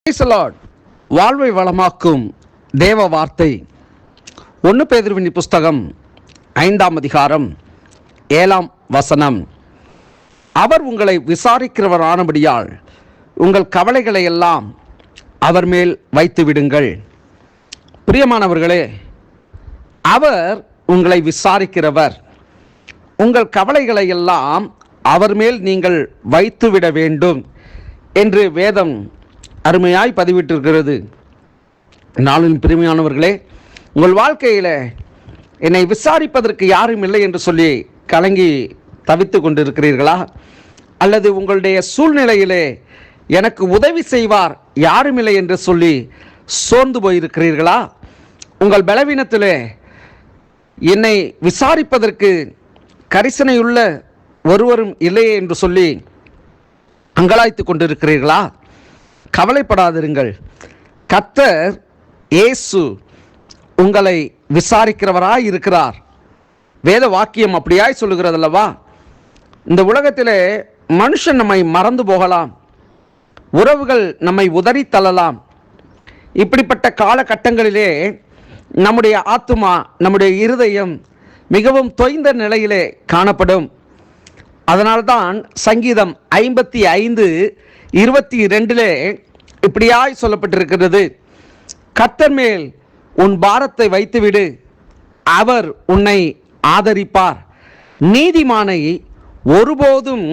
Praise the Lord. வாழ்வை வளமாக்கும் தேவ வார்த்தை 1 பேதுருவின் புஸ்தகம் 5ஆம் அதிகாரம் 7ஆம் வசனம். அவர் உங்களை விசாரிக்கிறவரானபடியால் உங்கள் கவலைகளை எல்லாம் அவர் மேல் வைத்து விடுங்கள். பிரியமானவர்களே, அவர் உங்களை விசாரிக்கிறவர். உங்கள் கவலைகளை எல்லாம் அவர் மேல் நீங்கள் வைத்துவிட வேண்டும் என்று வேதம் அருமையாய் பதிவிட்டிருக்கிறது. நாளின் பிரியமானவர்களே, உங்கள் வாழ்க்கையில் என்னை விசாரிப்பதற்கு யாரும் இல்லை என்று சொல்லி கலங்கி தவித்து கொண்டிருக்கிறீர்களா? அல்லது உங்களுடைய சூழ்நிலையிலே எனக்கு உதவி செய்வார் யாரும் இல்லை என்று சொல்லி சோர்ந்து போயிருக்கிறீர்களா? உங்கள் பலவீனத்திலே என்னை விசாரிப்பதற்கு கரிசனையுள்ள ஒருவரும் இல்லையே என்று சொல்லி அங்கலாய்த்து கொண்டிருக்கிறீர்களா? கவலைப்படாதிருங்கள். கர்த்தர் இயேசு உங்களை விசாரிக்கிறவராய் இருக்கிறார். வேத வாக்கியம் அப்படியாய் சொல்லுகிறதல்லவா? இந்த உலகத்திலே மனுஷன் நம்மை மறந்து போகலாம், உறவுகள் நம்மை உதறி தள்ளலாம். இப்படிப்பட்ட காலகட்டங்களிலே நம்முடைய ஆத்துமா, நம்முடைய இருதயம் மிகவும் தொய்ந்த நிலையிலே காணப்படும். அதனால்தான் சங்கீதம் 55:22 இப்படியாய் சொல்லப்பட்டிருக்கிறது, கர்த்தர் மேல் உன் பாரத்தை வைத்துவிடு, அவர் உன்னை ஆதரிப்பார், நீதிமானை ஒருபோதும்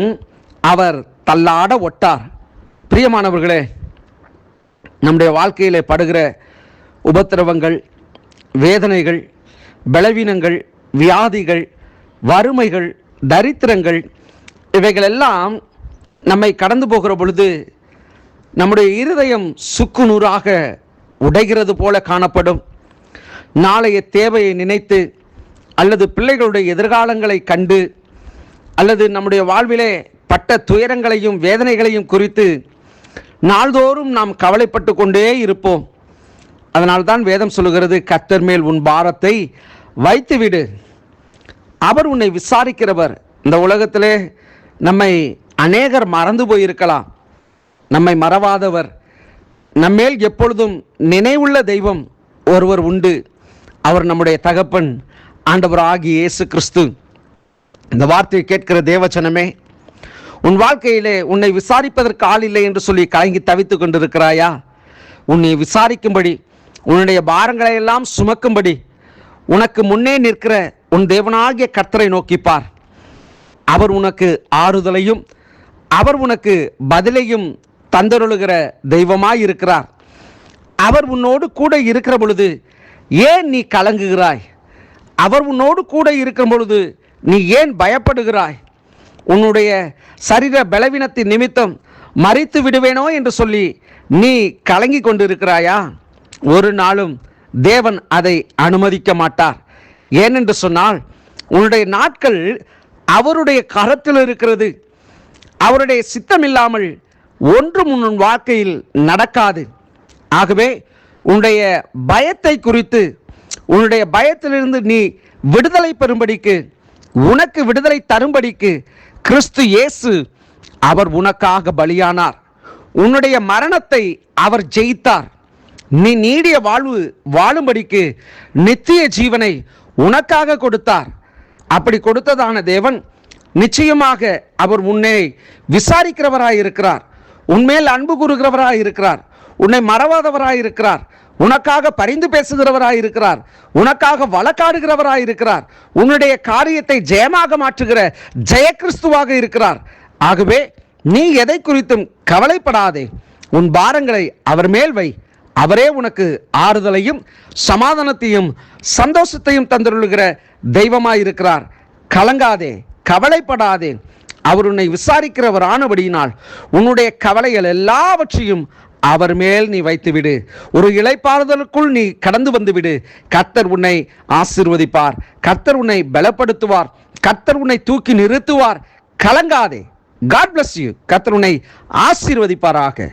அவர் தள்ளாட ஒட்டார். பிரியமானவர்களே, நம்முடைய வாழ்க்கையிலே படுகிற உபத்திரவங்கள், வேதனைகள், பலவீனங்கள், வியாதிகள், வறுமைகள், தரித்திரங்கள் இவைகளெல்லாம் நம்மை கடந்து போகிற பொழுது நம்முடைய இருதயம் சுக்குநூறாக உடைகிறது போல காணப்படும். நாளைய தேவையை நினைத்து, அல்லது பிள்ளைகளுடைய எதிர்காலங்களை கண்டு, அல்லது நம்முடைய வாழ்விலே பட்ட துயரங்களையும் வேதனைகளையும் குறித்து நாள்தோறும் நாம் கவலைப்பட்டு கொண்டே இருப்போம். அதனால்தான் வேதம் சொல்லுகிறது, கர்த்தர் மேல் உன் பாரத்தை வைத்துவிடு, அவர் உன்னை விசாரிக்கிறவர். இந்த உலகத்திலே நம்மை அநேகர் மறந்து போயிருக்கலாம். நம்மை மறவாதவர், நம்மேல் எப்பொழுதும் நினைவுள்ள தெய்வம் ஒருவர் உண்டு. அவர் நம்முடைய தகப்பன், ஆண்டவராகிய இயேசு கிறிஸ்து. இந்த வார்த்தையை கேட்கிற தேவச்சனமே, உன் வாழ்க்கையிலே உன்னை விசாரிப்பதற்கு ஆள் இல்லை என்று சொல்லி கலங்கி தவித்து கொண்டிருக்கிறாயா? உன்னை விசாரிக்கும்படி, உன்னுடைய பாரங்களை எல்லாம் சுமக்கும்படி உனக்கு முன்னே நிற்கிற உன் தேவனாகிய கர்த்தரை நோக்கிப்பார். அவர் உனக்கு ஆறுதலையும் அவர் உனக்கு பதிலையும் தந்தருளுகிற தெய்வமாய் இருக்கிறார். அவர் உன்னோடு கூட இருக்கிற பொழுது ஏன் நீ கலங்குகிறாய்? அவர் உன்னோடு கூட இருக்கிற பொழுது நீ ஏன் பயப்படுகிறாய்? உன்னுடைய சரீர பலவீனத்தின் நிமித்தம் மரித்து விடுவேனோ என்று சொல்லி நீ கலங்கி கொண்டிருக்கிறாயா? ஒரு நாளும் தேவன் அதை அனுமதிக்க மாட்டார். ஏனென்று சொன்னால், உன்னுடைய நாட்கள் அவருடைய கரத்தில் இருக்கிறது. அவருடைய சித்தம் இல்லாமல் ஒன்றும் உன் வாழ்க்கையில் நடக்காது. ஆகவே உன்னுடைய பயத்தை குறித்து, உன்னுடைய பயத்திலிருந்து நீ விடுதலை பெறும்படிக்கு, உனக்கு விடுதலை தரும்படிக்கு கிறிஸ்து இயேசு அவர் உனக்காக பலியானார். உன்னுடைய மரணத்தை அவர் ஜெயித்தார். நீ நீடிய வாழ்வு வாழும்படிக்கு நித்திய ஜீவனை உனக்காக கொடுத்தார். அப்படி கொடுத்ததான தேவன் நிச்சயமாக அவர் உன்னை விசாரிக்கிறவராயிருக்கிறார், உன்மேல் அன்பு கூறுகிறவராயிருக்கிறார், உன்னை மறவாதவராயிருக்கிறார், உனக்காக பரிந்து பேசுகிறவராயிருக்கிறார், உனக்காக வழக்காடுகிறவராயிருக்கிறார், உன்னுடைய காரியத்தை ஜெயமாக மாற்றுகிற ஜெயகிறிஸ்துவாக இருக்கிறார். ஆகவே நீ எதை குறித்தும் கவலைப்படாதே, உன் பாரங்களை அவர் மேல் வை. அவரே உனக்கு ஆறுதலையும் சமாதானத்தையும் சந்தோஷத்தையும் தந்தருளுகிற தெய்வமாயிருக்கிறார். கலங்காதே, கவலைப்படாதே. அவர் உன்னை விசாரிக்கிறவர் ஆனபடியினால் உன்னுடைய கவலைகள் எல்லாவற்றையும் அவர் மேல் நீ வைத்துவிடு. ஒரு இளைப்பாறுதலுக்குள் நீ கடந்து வந்துவிடு. கர்த்தர் உன்னை ஆசீர்வதிப்பார், கர்த்தர் உன்னை பலப்படுத்துவார், கர்த்தர் உன்னை தூக்கி நிறுத்துவார். கலங்காதே. God bless you. கர்த்தர் உன்னை ஆசீர்வதிப்பாராக.